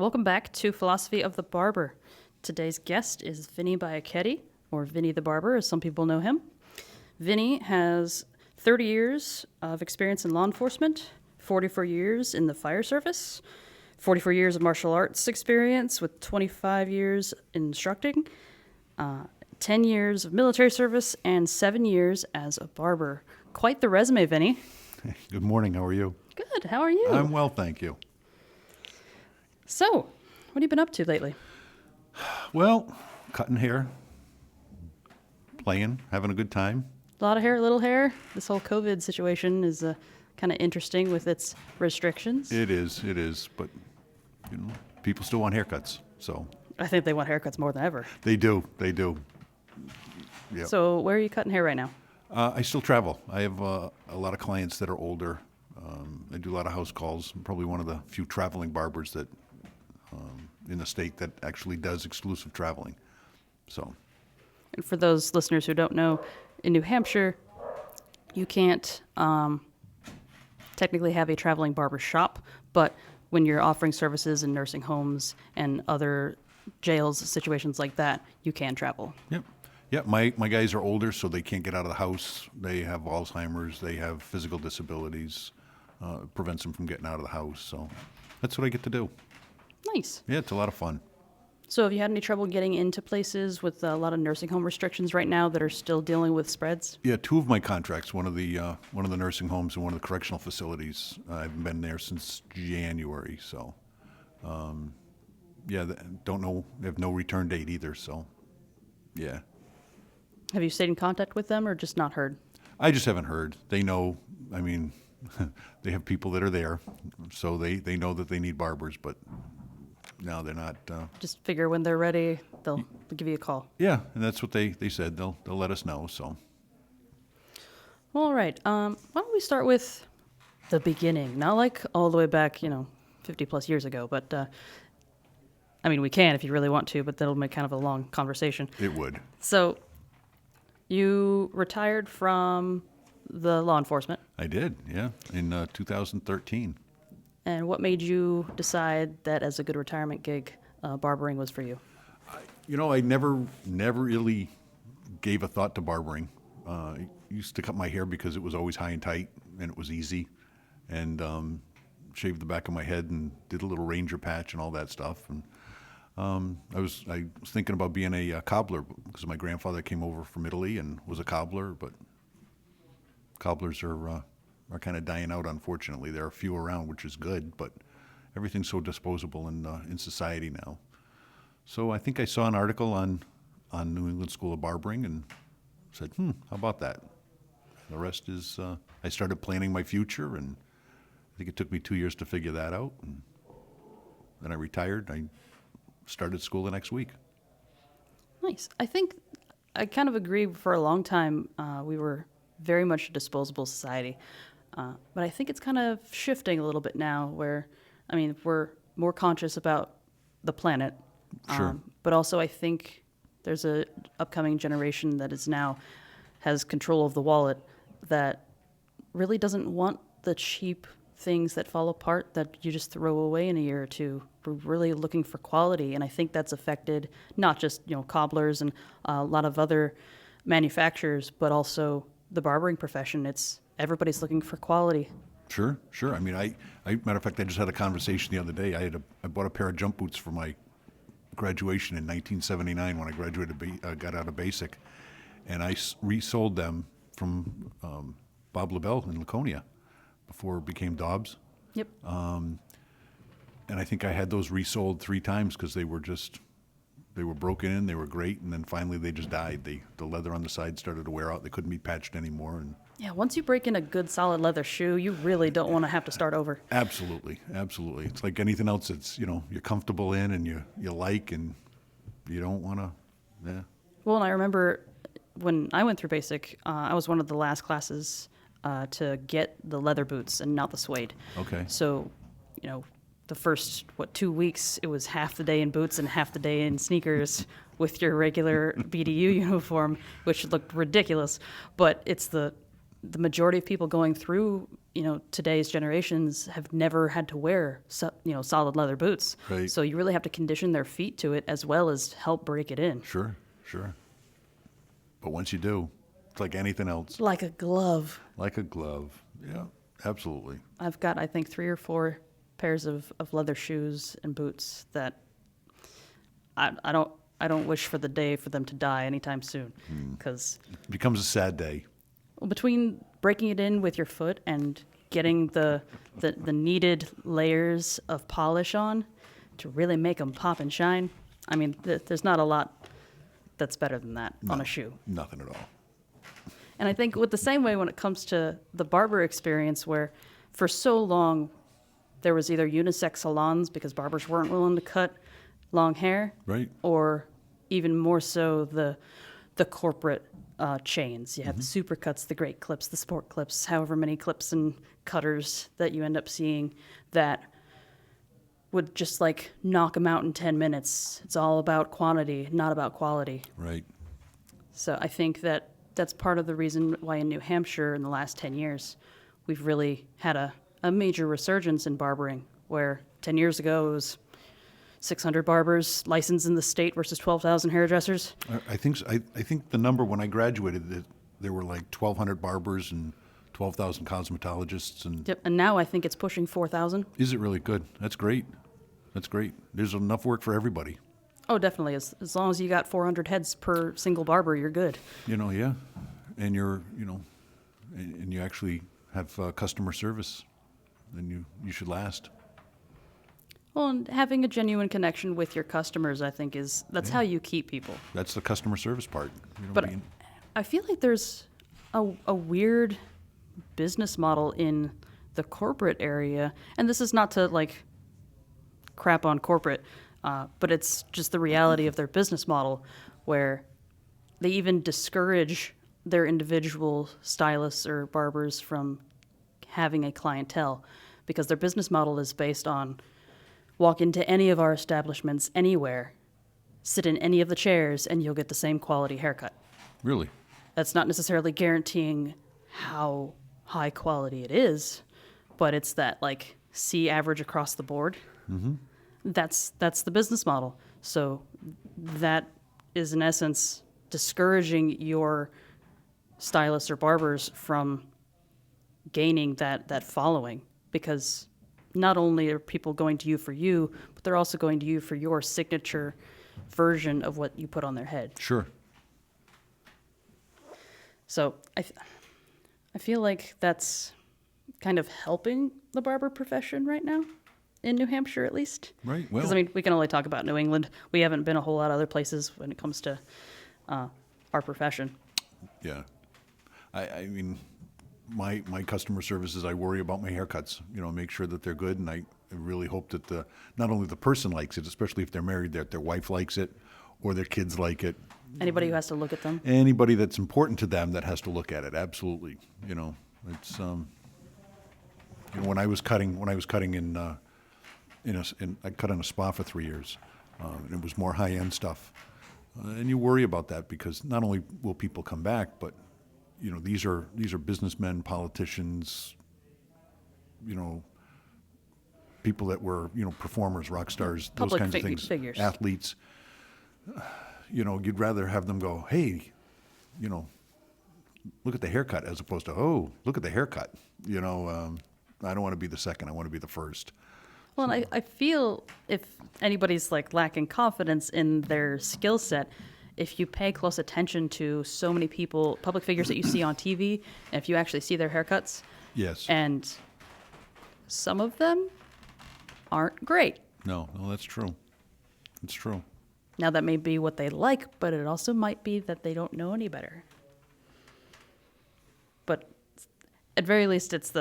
Welcome back to Philosophy of the Barber. Today's guest is Vinnie Baiocchetti, or Vinnie the Barber, as some people know him. Vinnie has 30 years of experience in law enforcement, 44 years in the fire service, 44 years of martial arts experience with 25 years instructing, 10 years of military service, and 7 years as a barber. Quite the resume, Vinnie. Good morning. How are you? Good. How are you? I'm well, thank you. So, what have you been up to lately? Well, cutting hair, playing, having a good time. A lot of hair, little hair. This whole COVID situation is kind of interesting with its restrictions. It is, but people still want haircuts, so. I think they want haircuts more than ever. They do. Yeah. So where are you cutting hair right now? I still travel. I have a lot of clients that are older. I do a lot of house calls. I'm probably one of the few traveling barbers that in the state that actually does exclusive traveling. So. And for those listeners who don't know, in New Hampshire, you can't technically have a traveling barber shop, but when you're offering services in nursing homes and other jails, situations like that, you can travel. Yep. My guys are older, so they can't get out of the house. They have Alzheimer's. They have physical disabilities. Prevents them from getting out of the house. So that's what I get to do. Nice. Yeah, it's a lot of fun. So have you had any trouble getting into places with a lot of nursing home restrictions right now that are still dealing with spreads? Yeah, two of my contracts, one of the nursing homes and one of the correctional facilities, I've been there since January. So, don't know. They have no return date either. So, yeah. Have you stayed in contact with them or just not heard? I just haven't heard. They know. I mean, they have people that are there, so they know that they need barbers, but. No, they're not. Just figure when they're ready, they'll give you a call. Yeah, and that's what they said. They'll let us know. So. All right. Why don't we start with the beginning? Not like all the way back, 50 plus years ago, but we can if you really want to, but that'll make kind of a long conversation. It would. So, you retired from the law enforcement. I did, yeah, in 2013. And what made you decide that as a good retirement gig, barbering was for you? I never really gave a thought to barbering. I used to cut my hair because it was always high and tight and it was easy, and shaved the back of my head and did a little ranger patch and all that stuff. And I was thinking about being a cobbler because my grandfather came over from Italy and was a cobbler, but cobblers are kind of dying out, unfortunately. There are a few around, which is good, but everything's so disposable in society now. So I think I saw an article on New England School of Barbering and said, how about that? The rest is, I started planning my future, and I think it took me 2 years to figure that out. And then I retired. I started school the next week. Nice. I think I kind of agree. For a long time, we were very much a disposable society. But I think it's kind of shifting a little bit now where, we're more conscious about the planet. Sure. But also I think there's a upcoming generation that has control of the wallet that really doesn't want the cheap things that fall apart that you just throw away in a year or two. We're really looking for quality. And I think that's affected not just, cobblers and a lot of other manufacturers, but also the barbering profession. Everybody's looking for quality. Sure. I matter of fact, I just had a conversation the other day. I bought a pair of jump boots for my graduation in 1979 when I graduated, got out of basic, and I resold them from Bob LaBelle in Laconia before it became Dobbs. Yep. And I think I had those resold 3 times because they were broken in, they were great, and then finally they just died. The leather on the side started to wear out. They couldn't be patched anymore. And yeah, once you break in a good solid leather shoe, you really don't want to have to start over. Absolutely. It's like anything else. It's you're comfortable in and you like, and you don't want to. Yeah. Well, and I remember when I went through basic, I was one of the last classes to get the leather boots and not the suede. Okay. So, the first 2 weeks, it was half the day in boots and half the day in sneakers with your regular BDU uniform, which looked ridiculous. But it's the majority of people going through today's generations have never had to wear solid leather boots. Right. So you really have to condition their feet to it as well as help break it in. Sure. But once you do, it's like anything else. Like a glove. Like a glove. Yeah, absolutely. I've got, I think, 3 or 4 pairs of leather shoes and boots that I don't wish for the day for them to die anytime soon. Because It becomes a sad day. between breaking it in with your foot and getting the needed layers of polish on to really make them pop and shine, I mean, there's not a lot that's better than that on a shoe. Nothing at all. And I think with the same way when it comes to the barber experience, where for so long there was either unisex salons because barbers weren't willing to cut long hair, Right. or even more so the corporate chains. You have the Supercuts, the Great Clips, the Sport Clips, however many clips and cutters that you end up seeing that would just like knock them out in 10 minutes. It's all about quantity, not about quality. Right. So I think that's part of the reason why in New Hampshire in the last 10 years, we've really had a major resurgence in barbering, where 10 years ago it was 600 barbers licensed in the state versus 12,000 hairdressers. I think the number when I graduated, there were like 1,200 barbers and 12,000 cosmetologists. And Yep. And now I think it's pushing 4,000. is it really good? That's great. There's enough work for everybody. Oh, definitely. As long as you got 400 heads per single barber, you're good. Yeah. And and you actually have customer service, then you should last. Well, and having a genuine connection with your customers, I think, that's how you keep people. That's the customer service part. But I feel like there's a weird business model in the corporate area, and this is not to like crap on corporate, but it's just the reality of their business model, where they even discourage their individual stylists or barbers from having a clientele, because their business model is based on walk into any of our establishments anywhere, sit in any of the chairs, and you'll get the same quality haircut. Really? That's not necessarily guaranteeing how high quality it is, but it's that like C average across the board. Mm-hmm. That's the business model. So that is in essence discouraging your stylists or barbers from gaining that following, because not only are people going to you for you, but they're also going to you for your signature version of what you put on their head. Sure. So I feel like that's kind of helping the barber profession right now, in New Hampshire at least. Right. Well, Because, I mean, we can only talk about New England. We haven't been a whole lot of other places when it comes to our profession. yeah. I mean, my customer services, I worry about my haircuts, make sure that they're good. And I really hope that not only the person likes it, especially if they're married, that their wife likes it or their kids like it. Anybody who has to look at them. Anybody that's important to them that has to look at it. Absolutely. It's, when I was cutting I cut in a spa for 3 years, and it was more high-end stuff. And you worry about that because not only will people come back, but these are businessmen, politicians, people that were performers, rock stars, those Public kinds of things, figures. athletes. You'd rather have them go, hey, look at the haircut, as opposed to, oh, look at the haircut. I don't want to be the second. I want to be the first. Well, and I feel if anybody's like lacking confidence in their skill set, if you pay close attention to so many people, public figures that you see on TV, and if you actually see their haircuts, Yes. and some of them aren't great. No, that's true. It's true. Now, that may be what they like, but it also might be that they don't know any better. But at very least, it's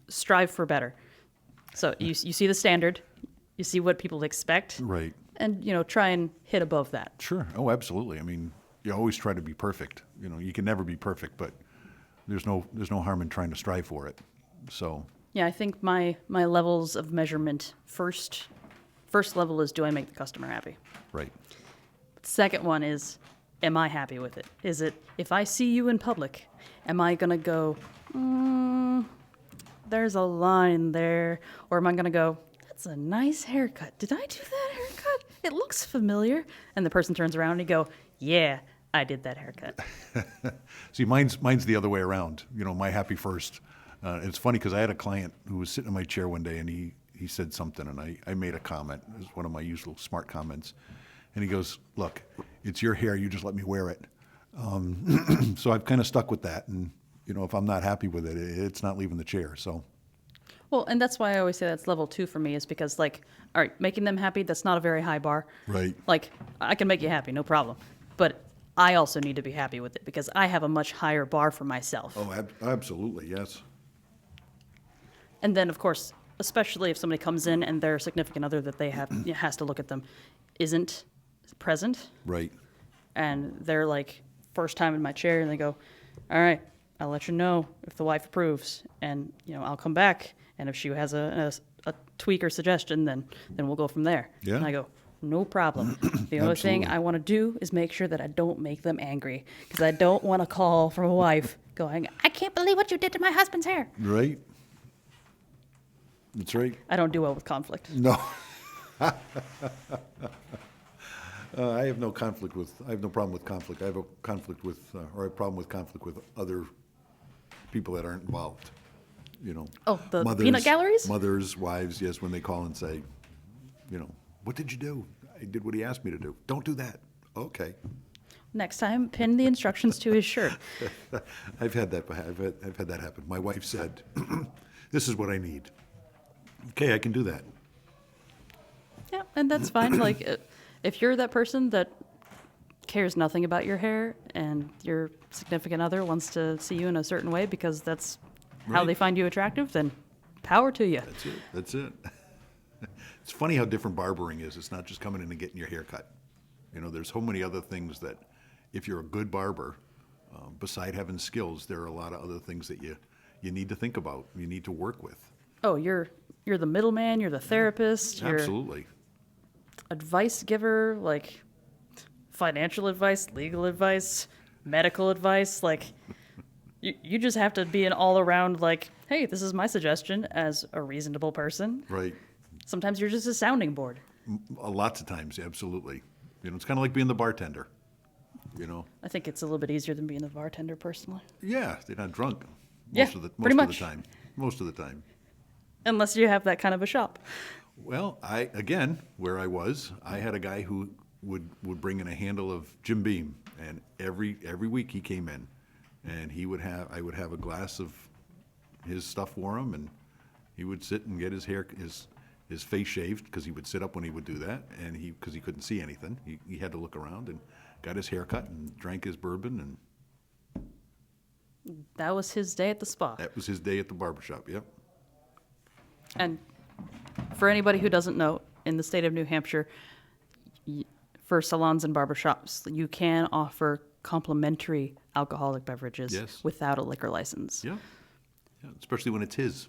strive for better. So you see the standard, you see what people expect, Right. and, try and hit above that. Sure. Oh, absolutely. I mean, you always try to be perfect. You can never be perfect, but there's no harm in trying to strive for it. So, Yeah, I think my levels of measurement, first level is, do I make the customer happy? right. Second one is, am I happy with it? Is it, if I see you in public, am I going to go, there's a line there? Or am I going to go, that's a nice haircut. Did I do that haircut? It looks familiar. And the person turns around and you go, yeah, I did that haircut. See, mine's the other way around. My happy first. It's funny because I had a client who was sitting in my chair one day and he said something and I made a comment. It was one of my usual smart comments. And he goes, look, it's your hair. You just let me wear it. So I've kind of stuck with that. And, if I'm not happy with it, it's not leaving the chair. So. Well, and that's why I always say that's level 2 for me is because, all right, making them happy, that's not a very high bar. Right. I can make you happy, no problem. But I also need to be happy with it because I have a much higher bar for myself. Oh, absolutely, yes. And then, of course, especially if somebody comes in and their significant other that they have has to look at them isn't present. Right. And they're first time in my chair and they go, all right, I'll let you know if the wife approves. And, I'll come back. And if she has a tweak or suggestion, then we'll go from there. Yeah. And I go, no problem. The only thing I want to do is make sure that I don't make them angry because I don't want a call from a wife going, I can't believe what you did to my husband's hair. Right. That's right. I don't do well with conflict. No. I have no problem with conflict. I have a problem with conflict with other people that aren't involved. Oh, the peanut galleries? Mothers, wives, yes, when they call and say, what did you do? I did what he asked me to do. Don't do that. Okay. Next time, pin the instructions to his shirt. I've had that happen. My wife said, this is what I need. Okay, I can do that. Yeah, and that's fine. If you're that person that cares nothing about your hair and your significant other wants to see you in a certain way because that's how Right. they find you attractive, then power to you. That's it. It's funny how different barbering is. It's not just coming in and getting your hair cut. There's so many other things that if you're a good barber, beside having skills, there are a lot of other things that you need to think about, you need to work with. Oh, you're the middleman, you're the therapist, you're Absolutely. advice giver, financial advice, legal advice, medical advice. You just have to be an all-around, hey, this is my suggestion as a reasonable person. Right. Sometimes you're just a sounding board. Lots of times, absolutely. It's kind of like being the bartender. I think it's a little bit easier than being the bartender, personally. Yeah, they're not drunk. Pretty much. Most of the time. Unless you have that kind of a shop. Well, where I was, I had a guy who would bring in a handle of Jim Beam, and every week he came in, and I would have a glass of his stuff for him, and he would sit and get his face shaved because he would sit up when he would do that, and because he couldn't see anything, he had to look around and got his hair cut and drank his bourbon, and That was his day at the spa. that was his day at the barbershop. Yep. And for anybody who doesn't know, in the state of New Hampshire, for salons and barbershops, you can offer complimentary alcoholic beverages Yes. without a liquor license. Yeah. Especially when it's his.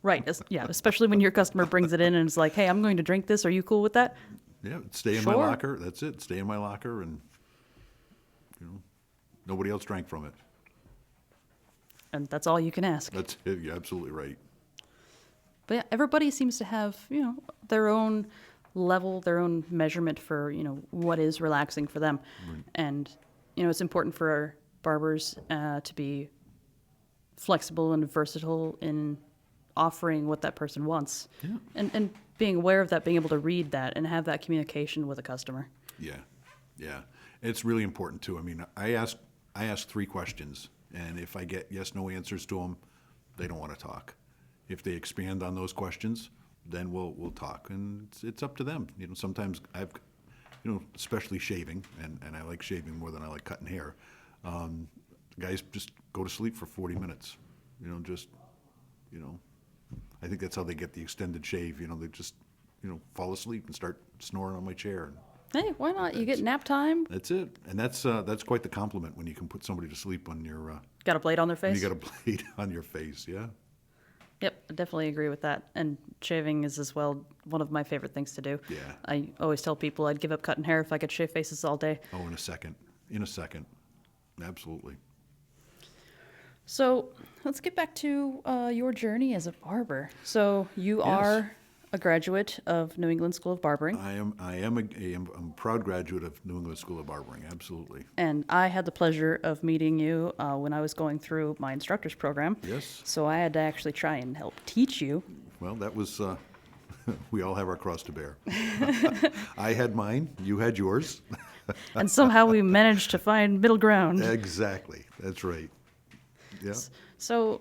Right. Especially when your customer brings it in and is like, hey, I'm going to drink this. Are you cool with that? Yeah, stay in my Sure. locker. That's it. Stay in my locker, and nobody else drank from it. And that's all you can ask. That's it. You're absolutely right. But yeah, everybody seems to have, their own level, their own measurement for, what is relaxing for them. Right. And, it's important for barbers to be flexible and versatile in offering what that person wants. Yeah. And being aware of that, being able to read that and have that communication with a customer. Yeah. It's really important too. I mean, I ask 3 questions, and if I get yes, no answers to them, they don't want to talk. If they expand on those questions, then we'll talk, and it's up to them. Sometimes especially shaving, and I like shaving more than I like cutting hair. Guys just go to sleep for 40 minutes. I think that's how they get the extended shave. They just fall asleep and start snoring on my chair. Hey, why not? You get nap time. That's it, and that's quite the compliment when you can put somebody to sleep when you're Got a blade on their when face. you got a blade on your face. Yeah. Yep, I definitely agree with that. And shaving is as well one of my favorite things to do. Yeah. I always tell people I'd give up cutting hair if I could shave faces all day. Oh, in a second, absolutely. So let's get back to your journey as a barber. So you Yes. are a graduate of New England School of Barbering, I'm a proud graduate of New England School of Barbering, absolutely. and I had the pleasure of meeting you when I was going through my instructor's program. Yes. So I had to actually try and help teach you. Well, that was, we all have our cross to bear. I had mine, you had yours. And somehow we managed to find middle ground. Exactly, that's right. Yeah. So,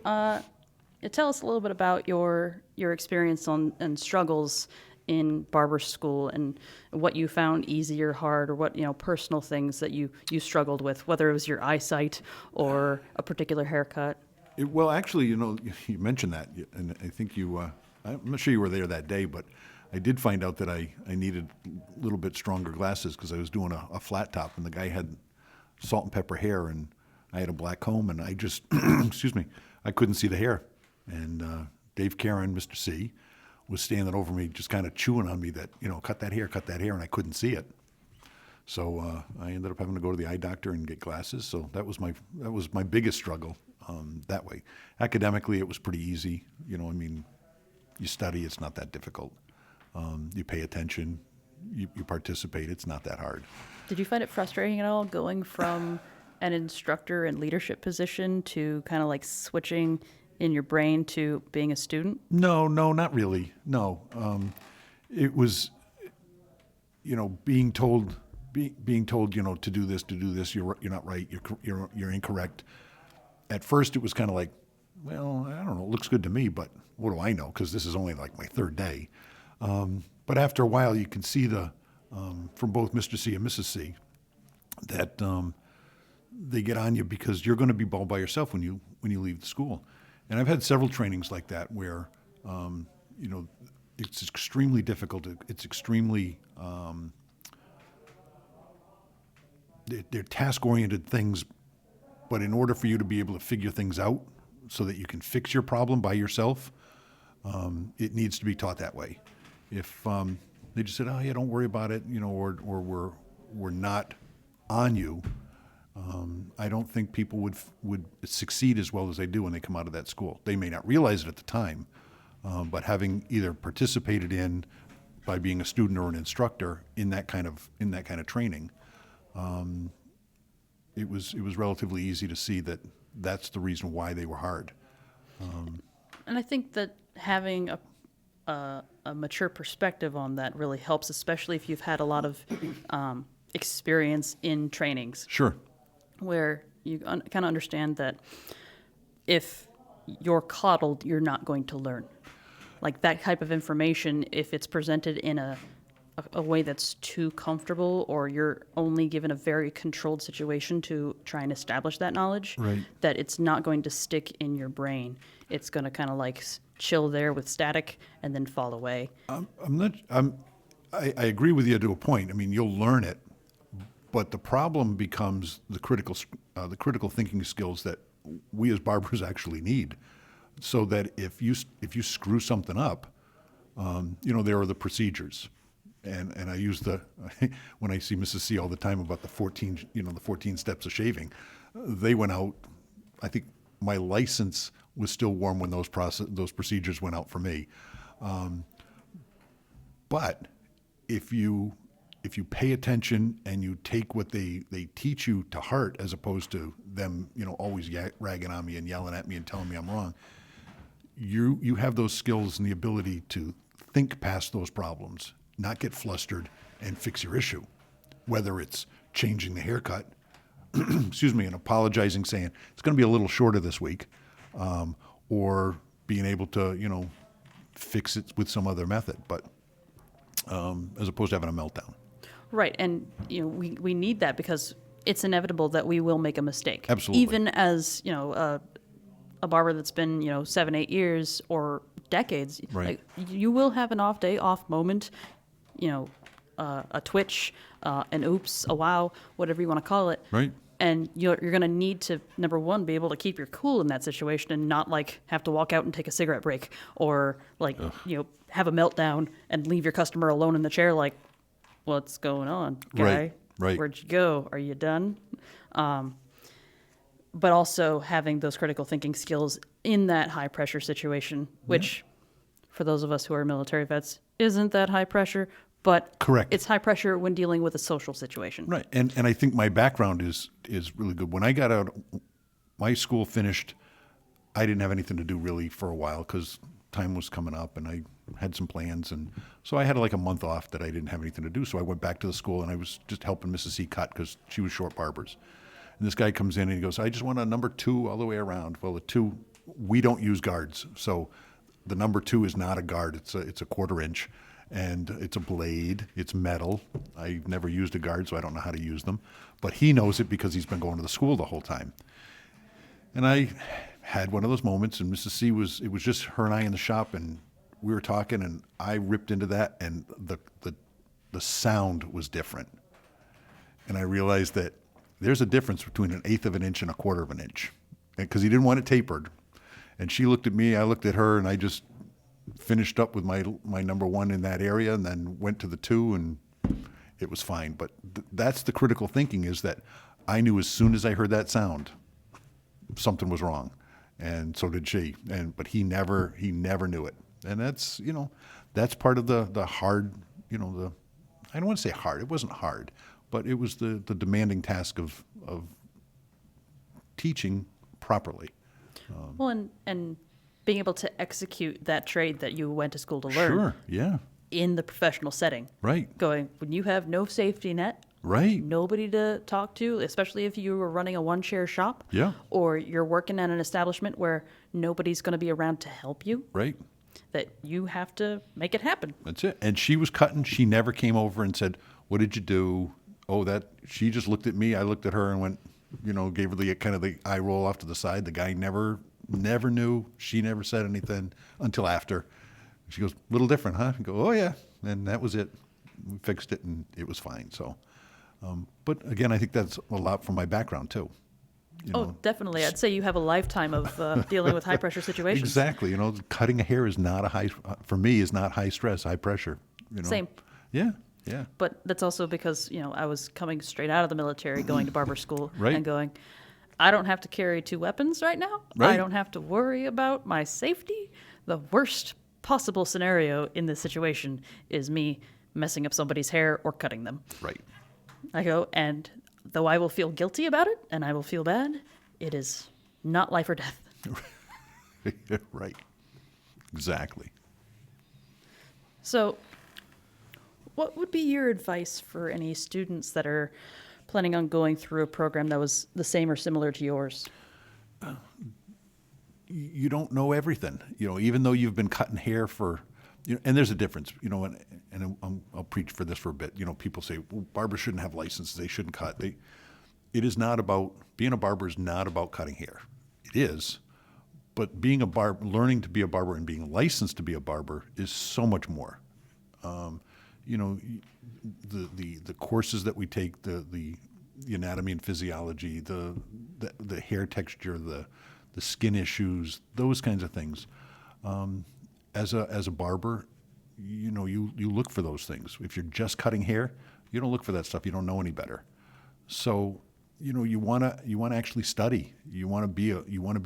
tell us a little bit about your experience and struggles in barber school, and what you found easy or hard, or what personal things that you struggled with, whether it was your eyesight or a particular haircut. Well, actually, you mentioned that, and I think I'm not sure you were there that day, but I did find out that I needed a little bit stronger glasses because I was doing a flat top, and the guy had salt and pepper hair, and I had a black comb, and I just, excuse me, I couldn't see the hair. And Dave Karen, Mr. C, was standing over me, just kind of chewing on me that, cut that hair, and I couldn't see it. So I ended up having to go to the eye doctor and get glasses. So that was my biggest struggle that way. Academically, it was pretty easy. You study; it's not that difficult. You pay attention, you participate. It's not that hard. Did you find it frustrating at all going from an instructor and leadership position to kind of like switching in your brain to being a student? No, not really. No, it was, being told, to do this. You're not right. You're incorrect. At first, it was kind of like, well, I don't know. It looks good to me, but what do I know? Because this is only like my third day. But after a while, you can see from both Mr. C and Mrs. C that they get on you because you're going to be all by yourself when you leave the school. And I've had several trainings like that where, it's extremely difficult. It's extremely, they're task-oriented things, but in order for you to be able to figure things out so that you can fix your problem by yourself, it needs to be taught that way. If they just said, "Oh yeah, don't worry about it," or we're not on you, I don't think people would succeed as well as they do when they come out of that school. They may not realize it at the time, but having either participated in by being a student or an instructor in that kind of training, it was relatively easy to see that that's the reason why they were hard. And I think that having a mature perspective on that really helps, especially if you've had a lot of experience in trainings. Sure. Where you kind of understand that if you're coddled, you're not going to learn. Like that type of information, if it's presented in a way that's too comfortable, or you're only given a very controlled situation to try and establish that knowledge, Right. that it's not going to stick in your brain. It's going to kind of like chill there with static and then fall away. I agree with you to a point. I mean, you'll learn it, but the problem becomes the critical thinking skills that we as barbers actually need, so that if you screw something up, there are the procedures, and I use when I see Mrs. C all the time about the 14 steps of shaving. They went out. I think my license was still warm when those procedures went out for me. But if you pay attention and you take what they teach you to heart, as opposed to them, always ragging on me and yelling at me and telling me I'm wrong, you have those skills and the ability to think past those problems, not get flustered, and fix your issue. Whether it's changing the haircut, excuse me, and apologizing, saying it's going to be a little shorter this week, or being able to, fix it with some other method, but as opposed to having a meltdown. Right, and we need that because it's inevitable that we will make a mistake. Absolutely. Even as a barber that's been 7-8 years or decades, Right. like, you will have an off day, off moment, a twitch, an oops, a wow, whatever you want to call it. Right. And you're going to need to, number one, be able to keep your cool in that situation and not like have to walk out and take a cigarette break, or like have a meltdown and leave your customer alone in the chair like, what's going on, guy? Right. Where'd you go? Are you done? but also having those critical thinking skills in that high pressure situation, which for those of us who are military vets isn't that high pressure, but Correct. it's high pressure when dealing with a social situation. Right. And I think my background is really good. When I got out, my school finished, I didn't have anything to do really for a while because time was coming up and I had some plans. And so I had like a month off that I didn't have anything to do. So I went back to the school and I was just helping Mrs. C cut because she was short barbers. And this guy comes in and he goes, I just want a number 2 all the way around. Well, the 2, we don't use guards. So the number 2 is not a guard. It's a 1/4 inch and it's a blade. It's metal. I've never used a guard, so I don't know how to use them. But he knows it because he's been going to the school the whole time. And I had one of those moments and Mrs. C it was just her and I in the shop and we were talking and I ripped into that and the sound was different. And I realized that there's a difference between an 1/8 of an inch and a 1/4 of an inch. Because he didn't want it tapered. And she looked at me, I looked at her, and I just finished up with my number 1 in that area and then went to the 2 and it was fine. But that's the critical thinking, is that I knew as soon as I heard that sound, something was wrong. And so did she. But he never knew it. And that's, that's part of the hard, I don't want to say hard. It wasn't hard, but it was the demanding task of teaching properly. Well, and being able to execute that trade that you went to school to learn Sure, yeah, in the professional setting. right, Going, when you have no safety net, right, nobody to talk to, especially if you were running a one-chair shop, yeah, or you're working at an establishment where nobody's going to be around to help you, right. that you have to make it happen. That's it. And she was cutting. She never came over and said, "What did you do?" Oh, she just looked at me. I looked at her and went, gave her the kind of the eye roll off to the side. The guy never knew. She never said anything until after. She goes, "Little different, huh?" I go, "Oh yeah," and that was it. We fixed it, and it was fine. So, but again, I think that's a lot from my background too. Oh, definitely. I'd say you have a lifetime of dealing with high-pressure situations. Exactly. Cutting a hair is not for me, is not high stress, high pressure. Same. Yeah, yeah. But that's also because, I was coming straight out of the military, going to barber school, Right. and going, I don't have to carry 2 weapons right now. Right. I don't have to worry about my safety. The worst possible scenario in this situation is me messing up somebody's hair or cutting them. Right. I go, and though I will feel guilty about it and I will feel bad, it is not life or death. Right. Exactly. So, what would be your advice for any students that are planning on going through a program that was the same or similar to yours? You don't know everything, even though you've been cutting hair for, and there's a difference, and I'll preach for this for a bit. People say, well, barbers shouldn't have licenses. They shouldn't cut. It is not about, being a barber is not about cutting hair. It is, but learning to be a barber and being licensed to be a barber is so much more. The courses that we take, the anatomy and physiology, the hair texture, the skin issues, those kinds of things. As a barber, you look for those things. If you're just cutting hair, you don't look for that stuff. You don't know any better. So, you want to actually study. You want to be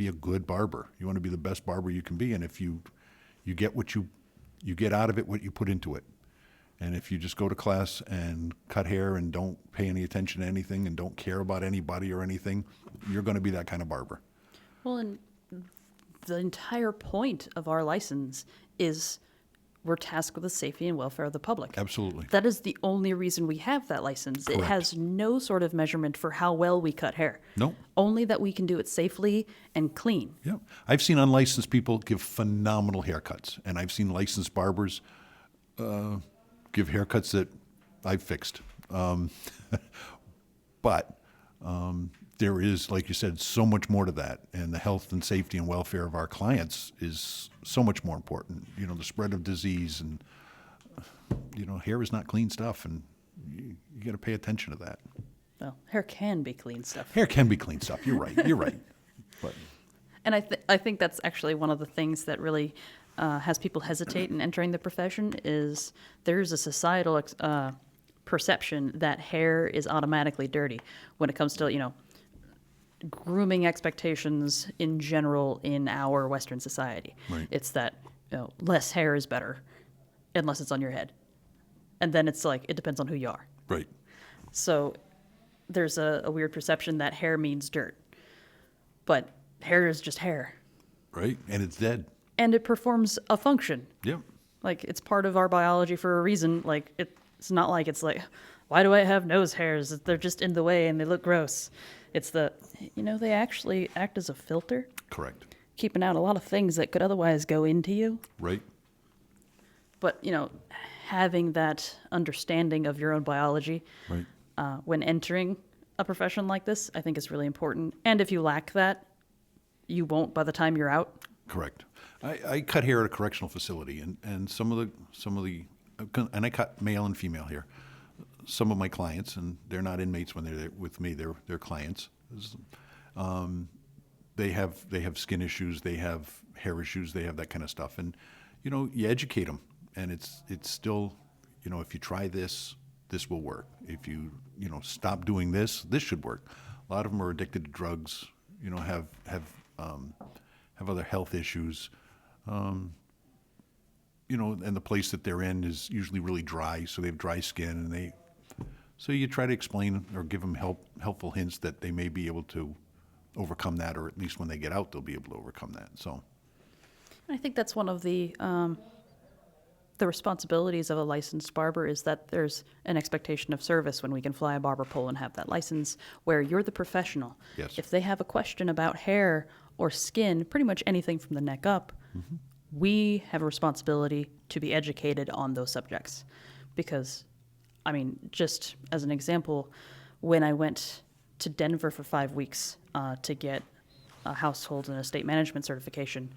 a good barber. You want to be the best barber you can be. And if you get you get out of it what you put into it. And if you just go to class and cut hair and don't pay any attention to anything and don't care about anybody or anything, you're going to be that kind of barber. Well, and the entire point of our license is we're tasked with the safety and welfare of the public. Absolutely. That is the only reason we have that license. Correct. It has no sort of measurement for how well we cut hair. No. Only that we can do it safely and clean. Yeah. I've seen unlicensed people give phenomenal haircuts, and I've seen licensed barbers give haircuts that I've fixed. But there is, like you said, so much more to that, and the health and safety and welfare of our clients is so much more important. The spread of disease and, hair is not clean stuff, and you got to pay attention to that. Well, hair can be clean stuff. Hair can be clean stuff. You're right. You're right. But And I think that's actually one of the things that really has people hesitate in entering the profession is there's a societal perception that hair is automatically dirty when it comes to, grooming expectations in general in our Western society. Right. It's that, less hair is better unless it's on your head. And then it's like, it depends on who you are. Right. So there's a weird perception that hair means dirt. But hair is just hair. Right. And it's dead. And it performs a function. Yep. Like, it's part of our biology for a reason. Like, it's not like it's like, why do I have nose hairs? They're just in the way and they look gross. It's they actually act as a filter, Correct. keeping out a lot of things that could otherwise go into you. Right. But, having that understanding of your own biology Right. when entering a profession like this, I think is really important. And if you lack that, you won't by the time you're out. Correct. I cut hair at a correctional facility, and some of the, and I cut male and female hair. Some of my clients, and they're not inmates when they're there with me, they're clients. They have skin issues, they have hair issues, they have that kind of stuff, and you educate them, and it's still, if you try this will work. If you stop doing this should work. A lot of them are addicted to drugs, have other health issues. And the place that they're in is usually really dry, so they have dry skin, and so you try to explain or give them helpful hints that they may be able to overcome that, or at least when they get out, they'll be able to overcome that. So, I think that's one of the responsibilities of a licensed barber is that there's an expectation of service when we can fly a barber pole and have that license where you're the professional. Yes. If they have a question about hair or skin, pretty much anything from the neck up, we have a responsibility to be educated on those subjects. Because, just as an example, when I went to Denver for 5 weeks to get a household and estate management certification,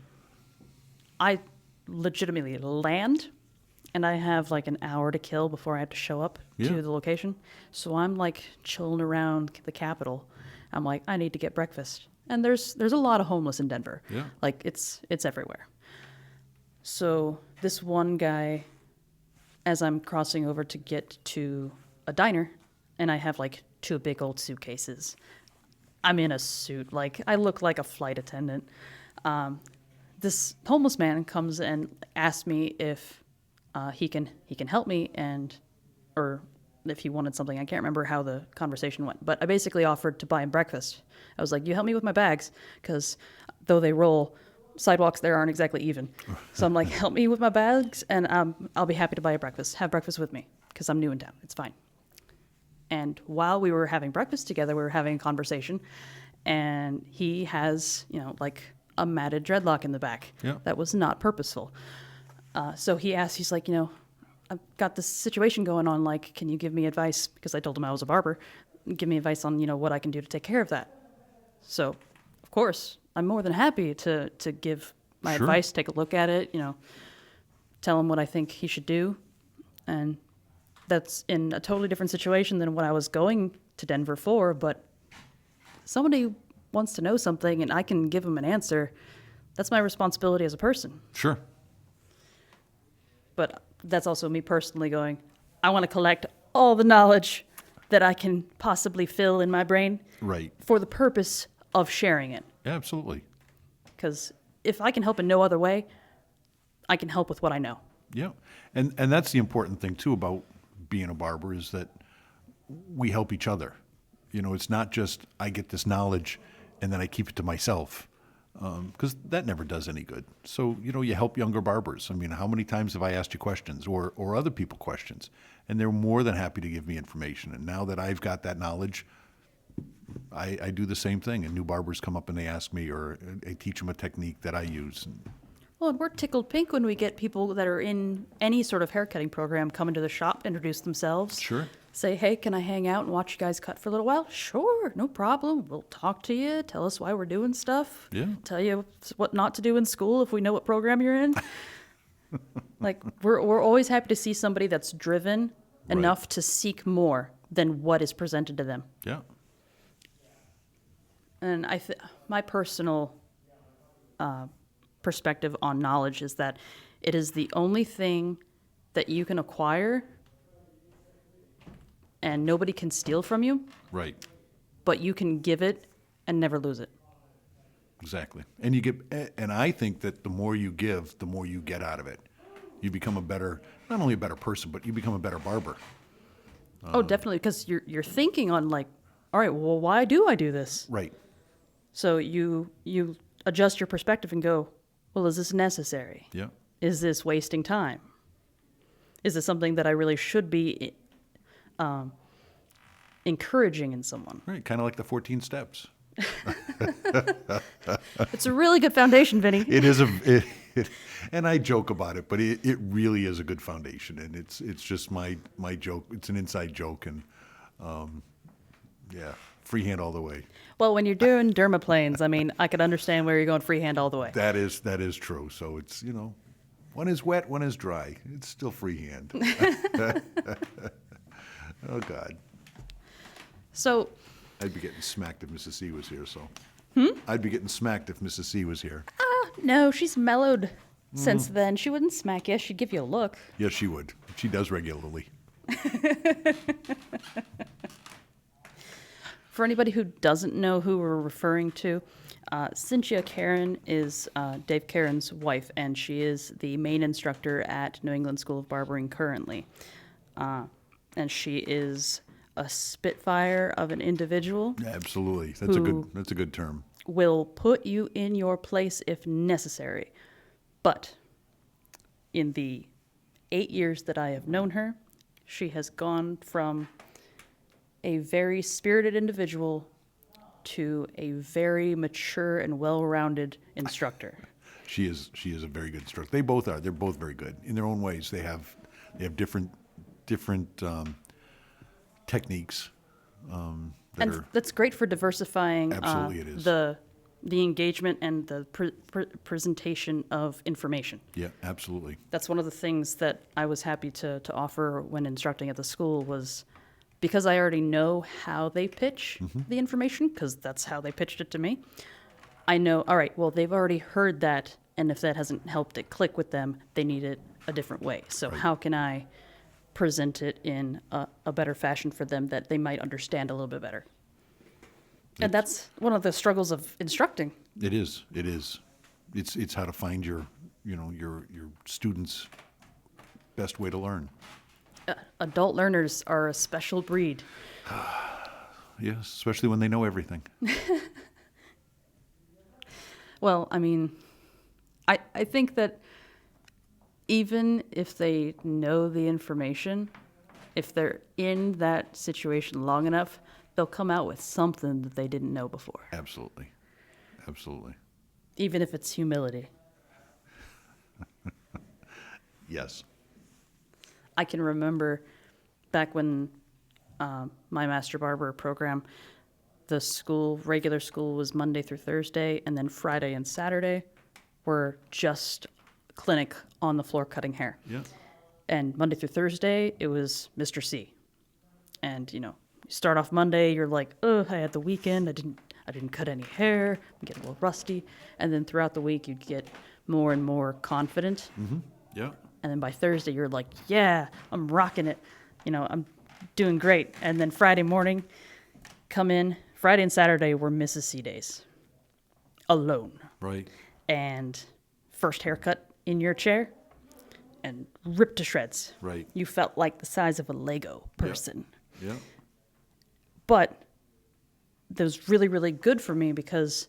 I legitimately land, and I have like an hour to kill before I have to show up to the location. So I'm like chilling around the Capitol. I'm like, I need to get breakfast. And there's a lot of homeless in Denver. Yeah. Like it's everywhere. So this one guy, as I'm crossing over to get to a diner, and I have like 2 big old suitcases. I'm in a suit, like I look like a flight attendant. This homeless man comes and asks me if he can help me, or if he wanted something. I can't remember how the conversation went, but I basically offered to buy him breakfast. I was like, "You help me with my bags, because though they roll, sidewalks there aren't exactly even." So I'm like, "Help me with my bags, and I'll be happy to buy you breakfast. Have breakfast with me, because I'm new in town. It's fine." And while we were having breakfast together, we were having a conversation, and he has, like a matted dreadlock in the back. Yeah. That was not purposeful. So he asked, he's like, I've got this situation going on, like, can you give me advice? Because I told him I was a barber. Give me advice on, what I can do to take care of that. So, of course, I'm more than happy to give my Sure. advice, take a look at it, tell him what I think he should do. And that's in a totally different situation than what I was going to Denver for, but somebody wants to know something and I can give them an answer. That's my responsibility as a person. Sure. But that's also me personally going, I want to collect all the knowledge that I can possibly fill in my brain Right. for the purpose of sharing it. Yeah, absolutely. Because if I can help in no other way, I can help with what I know. Yeah. And that's the important thing too about being a barber, is that we help each other. It's not just I get this knowledge and then I keep it to myself, because that never does any good. So, you help younger barbers. How many times have I asked you questions or other people questions, and they're more than happy to give me information. And now that I've got that knowledge, I do the same thing. And new barbers come up and they ask me, or I teach them a technique that I use. Well, and we're tickled pink when we get people that are in any sort of haircutting program come into the shop, introduce themselves. Sure. Say, hey, can I hang out and watch you guys cut for a little while? Sure, no problem. We'll talk to you, tell us why we're doing stuff. Yeah. Tell you what not to do in school if we know what program you're in. Like, we're always happy to see somebody that's driven Right. enough to seek more than what is presented to them. Yeah. And my personal perspective on knowledge is that it is the only thing that you can acquire and nobody can steal from you, Right. but you can give it and never lose it. Exactly. And you get, and I think that the more you give, the more you get out of it. You become a better, not only a better person, but you become a better barber. Oh, definitely, because you're thinking on like, all right, well, why do I do this? Right. So you adjust your perspective and go, well, is this necessary? Yeah. Is this wasting time? Is this something that I really should be encouraging in someone? Right. Kind of like the 14 steps. It's a really good foundation, Vinny. It is and I joke about it, but it really is a good foundation, and it's just my joke. It's an inside joke, and yeah, freehand all the way. Well, when you're doing dermaplanes, I mean, I could understand where you're going freehand all the way. That is true. So it's, one is wet, one is dry. It's still freehand. Oh God. So I'd be getting smacked if Mrs. C was here. So I'd be getting smacked if Mrs. C was here. no, she's mellowed since then. She wouldn't smack you. She'd give you a look. Yes, she would. She does regularly. For anybody who doesn't know who we're referring to, Cynthia Karen is Dave Karen's wife, and she is the main instructor at New England School of Barbering currently. And she is a Spitfire of an individual. Absolutely. That's a good term. Will put you in your place if necessary. But in the 8 years that I have known her, she has gone from a very spirited individual to a very mature and well-rounded instructor. She is a very good instructor. They both are. They're both very good in their own ways. They have different techniques. That's great for diversifying Absolutely it is. the engagement and the presentation of information. Yeah, absolutely. That's one of the things that I was happy to offer when instructing at the school was because I already know how they pitch the information, because that's how they pitched it to me. I know, all right, well, they've already heard that, and if that hasn't helped it click with them, they need it a different way. So how can I present it in a better fashion for them that they might understand a little bit better? And that's one of the struggles of instructing. It is. It's how to find your students' best way to learn. Adult learners are a special breed. Yes, especially when they know everything. Well, I mean, I think that even if they know the information, if they're in that situation long enough, they'll come out with something that they didn't know before. Absolutely. Even if it's humility. Yes. I can remember back when my Master Barber program, the regular school was Monday through Thursday, and then Friday and Saturday were just clinic on the floor cutting hair. Yeah. And Monday through Thursday, it was Mr. C. And, you start off Monday, you're like, oh, I had the weekend, I didn't cut any hair, I'm getting a little rusty. And then throughout the week, you'd get more and more confident. Mm-hmm. Yeah. And then by Thursday, you're like, yeah, I'm rocking it. I'm doing great. And then Friday morning, come in. Friday and Saturday were Mrs. C days. Alone. Right. And first haircut in your chair and ripped to shreds. Right. You felt like the size of a Lego person. Yeah. But that was really, really good for me because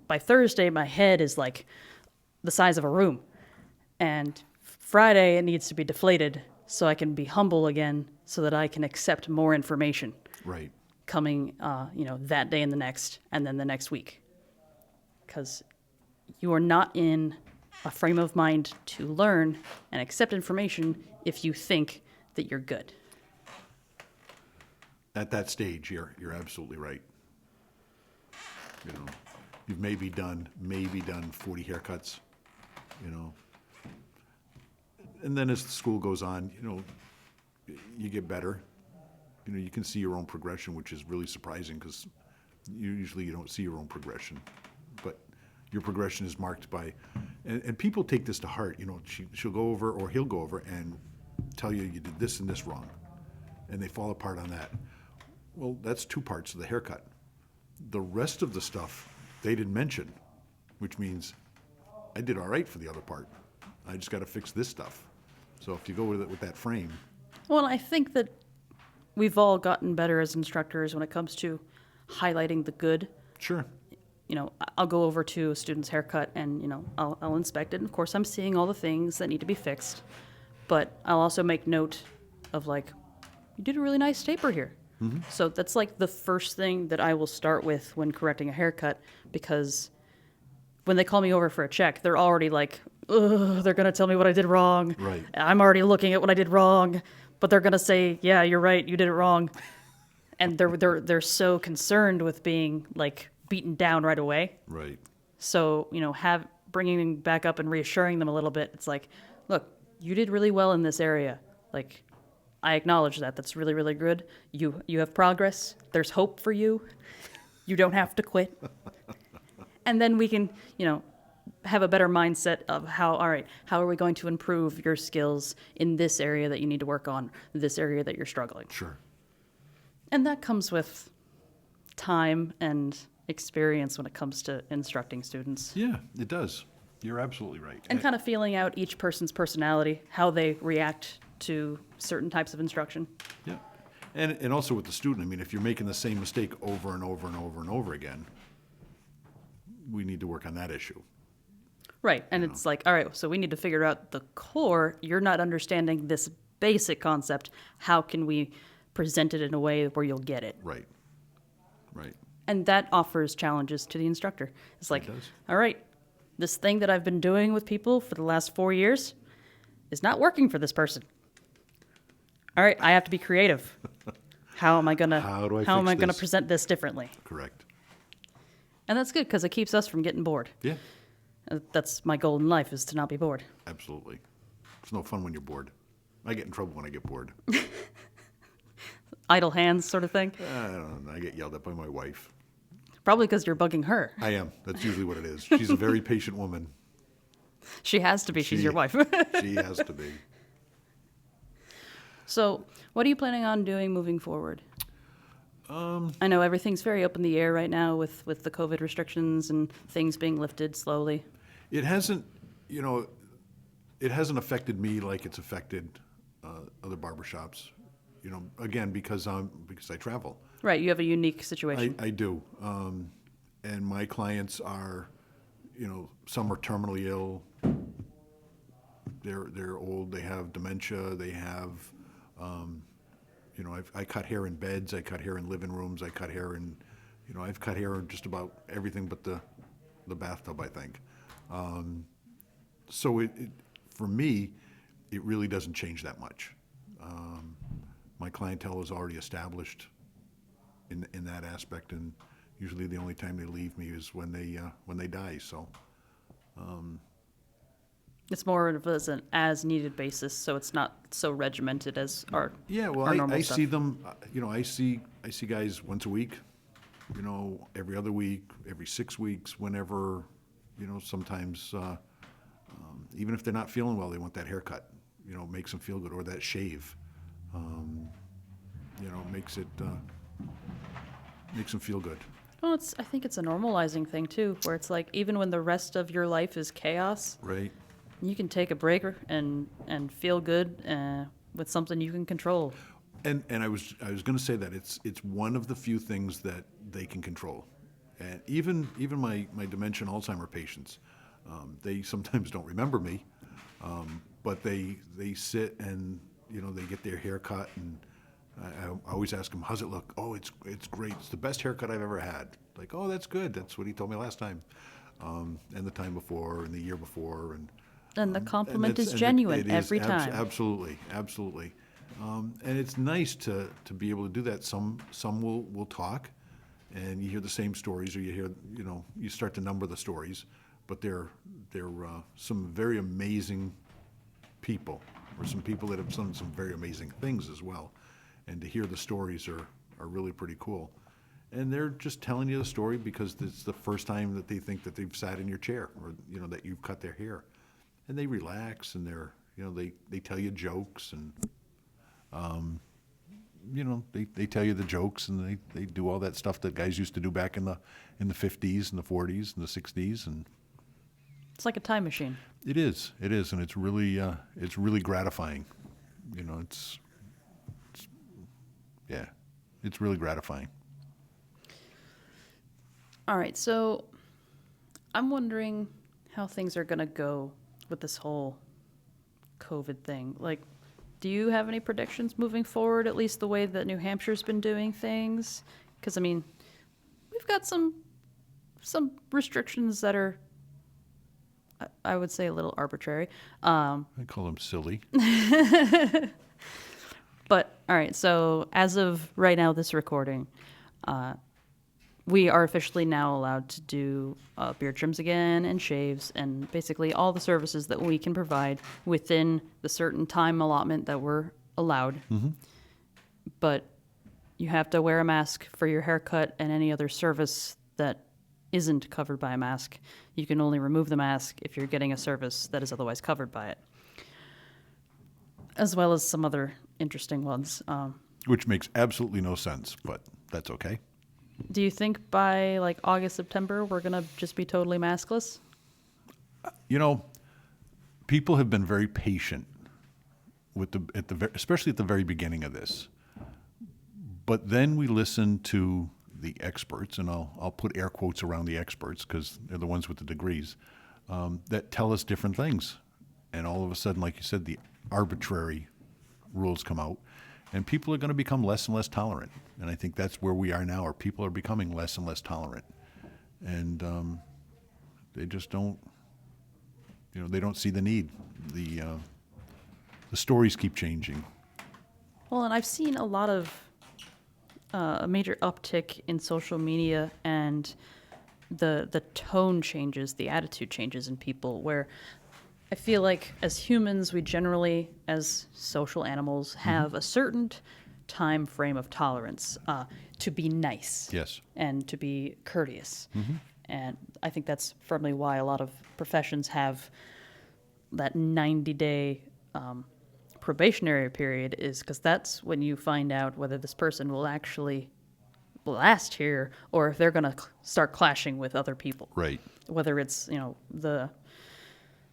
by Thursday, my head is like the size of a room. And Friday, it needs to be deflated so I can be humble again so that I can accept more information. Right. Coming, that day and the next, and then the next week. Because you are not in a frame of mind to learn and accept information if you think that you're good. At that stage, you're absolutely right. You've maybe done 40 haircuts, and then as the school goes on, you get better. You can see your own progression, which is really surprising because usually you don't see your own progression, but your progression is marked by, and people take this to heart. She'll go over or he'll go over and tell you did this and this wrong, and they fall apart on that. Well, that's two parts of the haircut. The rest of the stuff they didn't mention, which means I did all right for the other part. I just got to fix this stuff. So if you go with it with that frame, Well, I think that we've all gotten better as instructors when it comes to highlighting the good. sure, I'll go over to a student's haircut and, I'll inspect it. And of course, I'm seeing all the things that need to be fixed. But I'll also make note of, like, you did a really nice taper here. So that's like the first thing that I will start with when correcting a haircut, because when they call me over for a check, they're already like, ugh, they're going to tell me what I did wrong. Right. I'm already looking at what I did wrong, but they're going to say, yeah, you're right, you did it wrong. And they're so concerned with being, like, beaten down right away. right, So, bringing them back up and reassuring them a little bit. It's like, look, you did really well in this area. Like, I acknowledge that. That's really, really good. You have progress. There's hope for you. You don't have to quit. And then we can, have a better mindset of how are we going to improve your skills in this area that you need to work on, this area that you're struggling. sure. And that comes with time and experience when it comes to instructing students. Yeah, it does. You're absolutely right. And kind of feeling out each person's personality, how they react to certain types of instruction. Yeah. And also with the student, I mean, if you're making the same mistake over and over and over and over again, we need to work on that issue. Right. And it's like, all right, so we need to figure out the core. You're not understanding this basic concept. How can we present it in a way where you'll get it? Right. Right. And that offers challenges to the instructor. It's like, does. all right, this thing that I've been doing with people for the last 4 years is not working for this person. All right, I have to be creative. How am I gonna How do I how am fix I gonna this? present this differently? Correct. And that's good because it keeps us from getting bored. Yeah, That's my goal in life, is to not be bored. absolutely. It's no fun when you're bored. I get in trouble when I get bored. Idle hands sort of thing. I don't know. I get yelled at by my wife. Probably because you're bugging her. I am. That's usually what it is. She's a very patient woman. She has to be. She's She- your wife. She has to be. So, what are you planning on doing moving forward? I know everything's very up in the air right now with the COVID restrictions and things being lifted slowly. It hasn't, it hasn't affected me like it's affected other barbershops. Again, because I travel. Right, you have a unique situation. I do. And my clients are, some are terminally ill. They're old. They have dementia. They have, I cut hair in beds. I cut hair in living rooms. I cut hair in, I've cut hair in just about everything but the bathtub, I think. So for me, it really doesn't change that much. My clientele is already established in that aspect, and usually the only time they leave me is when they die. So It's more of an as-needed basis, so it's not so regimented as our yeah, well, our normal I stuff. see them. I see guys once a week. Every other week, every 6 weeks, whenever. Sometimes even if they're not feeling well, they want that haircut. Makes them feel good, or that shave. Makes them feel good. Well, I think it's a normalizing thing too, where it's like even when the rest of your life is chaos, Right. you can take a break and feel good with something you can control. And I was going to say that it's one of the few things that they can control, and even my dementia and Alzheimer patients, they sometimes don't remember me, but they sit and they get their hair cut, and I always ask them, how's it look? Oh, it's great. It's the best haircut I've ever had. Like, oh, that's good. That's what he told me last time, and the time before, and the year before, And the compliment is it genuine is every time. Absolutely. And it's nice to be able to do that. Some will talk, and you hear the same stories, or you hear, you start to number the stories, but they're some very amazing people, or some people that have done some very amazing things as well. And to hear the stories are really pretty cool. And they're just telling you the story because it's the first time that they think that they've sat in your chair, or that you've cut their hair. And they relax, and they tell you jokes, and they tell you the jokes, and they do all that stuff that guys used to do back in the 50s and the 40s and the 60s, and It's like a time machine. it is, and it's really gratifying. Yeah, it's really gratifying. All right, so I'm wondering how things are going to go with this whole COVID thing. Like, do you have any predictions moving forward, at least the way that New Hampshire's been doing things? Because, I mean, we've got some restrictions that are, I would say, a little arbitrary. I call them silly. But, all right, so as of right now, this recording, we are officially now allowed to do beard trims again and shaves and basically all the services that we can provide within the certain time allotment that we're allowed. Mm-hmm. But you have to wear a mask for your haircut and any other service that isn't covered by a mask. You can only remove the mask if you're getting a service that is otherwise covered by it, as well as some other interesting ones. Which makes absolutely no sense, but that's okay. Do you think by like August, September, we're going to just be totally maskless? People have been very patient with especially at the very beginning of this. But then we listened to the experts, and I'll put air quotes around the experts because they're the ones with the degrees, that tell us different things. And all of a sudden, like you said, the arbitrary rules come out, and people are going to become less and less tolerant. And I think that's where we are now, or people are becoming less and less tolerant. And they just don't, they don't see the need. The stories keep changing. Well, and I've seen a lot of a major uptick in social media and the tone changes, the attitude changes in people, where I feel like as humans, we generally, as social animals, have a certain time frame of tolerance to be nice. Yes. And to be courteous. Mm-hmm. And I think that's firmly why a lot of professions have that 90-day probationary period, is because that's when you find out whether this person will actually last here or if they're going to start clashing with other people. Right. Whether it's, the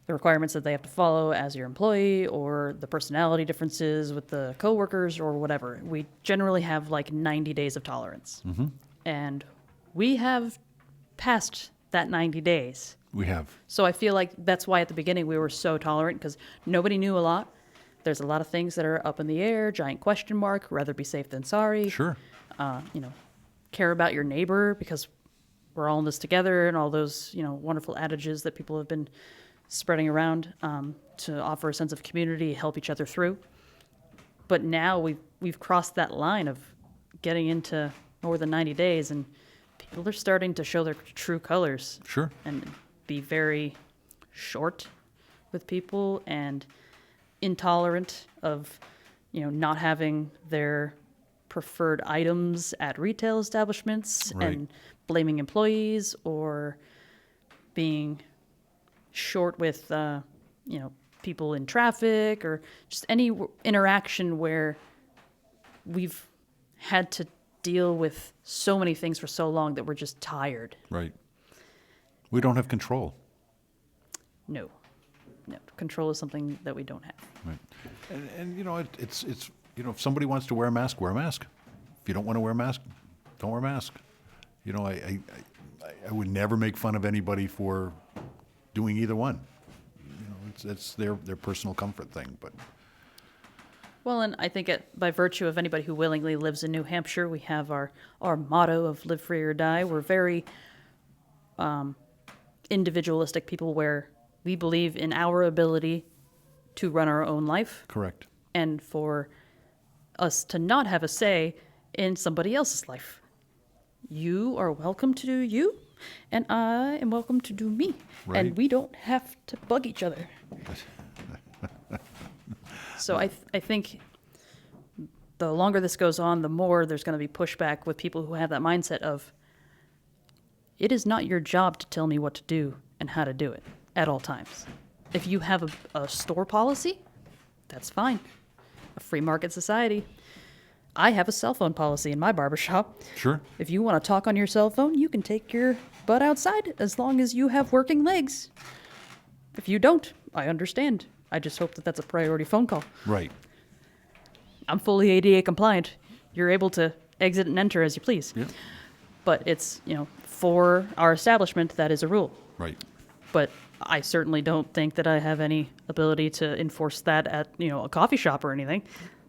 requirements that they have to follow as your employee or the personality differences with the coworkers or whatever. We generally have like 90 days of tolerance. Mm-hmm. And we have passed that 90 days. We have. So I feel like that's why at the beginning we were so tolerant, because nobody knew a lot. There's a lot of things that are up in the air, giant question mark, rather be safe than sorry. Sure. Care about your neighbor because we're all in this together, and all those, wonderful adages that people have been spreading around to offer a sense of community, help each other through. But now we've crossed that line of getting into more than 90 days, and people are starting to show their true colors. Sure. And be very short with people and intolerant of, not having their preferred items at retail establishments. Right. And blaming employees or being short with, people in traffic or just any interaction where we've had to deal with so many things for so long that we're just tired. Right. We don't have control. No. Control is something that we don't have. Right. And it's if somebody wants to wear a mask, wear a mask. If you don't want to wear a mask, don't wear a mask. I would never make fun of anybody for doing either one. It's their personal comfort thing. But Well, and I think by virtue of anybody who willingly lives in New Hampshire, we have our motto of live free or die. We're very individualistic people where we believe in our ability to run our own life. correct. And for us to not have a say in somebody else's life. You are welcome to do you, and I am welcome to do me. Right. And we don't have to bug each other. So I think the longer this goes on, the more there's going to be pushback with people who have that mindset of, it is not your job to tell me what to do and how to do it at all times. If you have a store policy, that's fine. A free market society. I have a cell phone policy in my barbershop. Sure. If you want to talk on your cell phone, you can take your butt outside as long as you have working legs. If you don't, I understand. I just hope that that's a priority phone call. Right. I'm fully ADA compliant. You're able to exit and enter as you please. Yeah. But it's, for our establishment, that is a rule. Right. But I certainly don't think that I have any ability to enforce that at, a coffee shop or anything.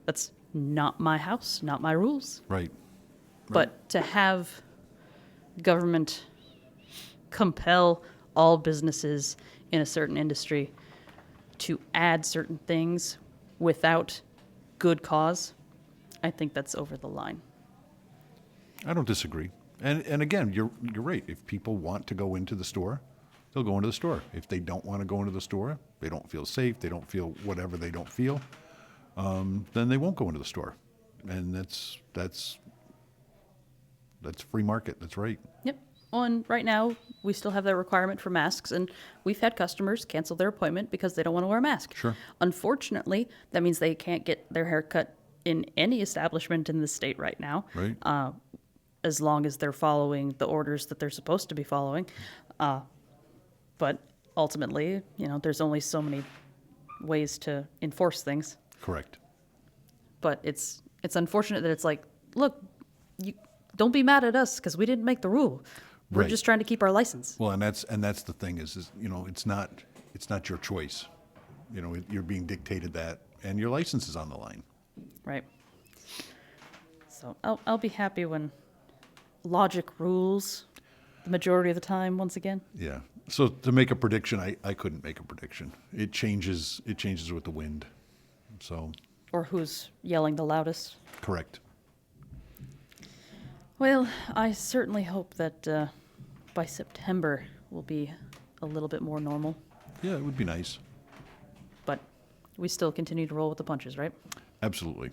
That's not my house, not my rules. Right. But to have government compel all businesses in a certain industry to add certain things without good cause, I think that's over the line. I don't disagree. And again, you're right. If people want to go into the store, they'll go into the store. If they don't want to go into the store, they don't feel safe, they don't feel whatever they don't feel, then they won't go into the store. And that's free market. That's right. Yep. Well, and right now, we still have that requirement for masks, and we've had customers cancel their appointment because they don't want to wear a mask. Sure. Unfortunately, that means they can't get their hair cut in any establishment in the state right now. Right. As long as they're following the orders that they're supposed to be following. But ultimately, there's only so many ways to enforce things. Correct. But it's unfortunate that it's like, look, you don't be mad at us because we didn't make the rule. We're Right. just trying to keep our license. Well, and that's the thing is it's not your choice. You're being dictated that, and your license is on the line. Right. So I'll be happy when logic rules the majority of the time once again. Yeah. So to make a prediction, I couldn't make a prediction. It changes with the wind. So Or who's yelling the loudest. correct. Well, I certainly hope that by September we'll be a little bit more normal. Yeah, it would be nice. But we still continue to roll with the punches, right? Absolutely.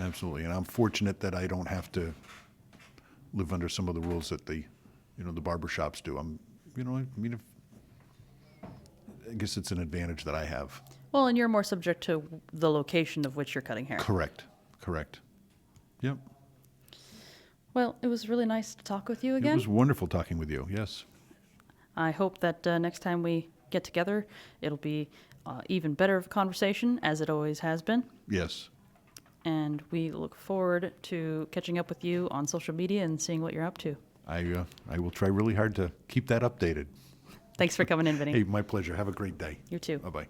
Absolutely. And I'm fortunate that I don't have to live under some of the rules that the barbershops do. I guess it's an advantage that I have. Well, and you're more subject to the location of which you're cutting hair. Correct. Yep. Well, it was really nice to talk with you It again. was wonderful talking with you. Yes. I hope that next time we get together, it'll be even better of a conversation, as it always has been. Yes. And we look forward to catching up with you on social media and seeing what you're up to. I will try really hard to keep that updated. Thanks for coming in, Vinnie. Hey, my pleasure. Have a great day. You too. Bye-bye.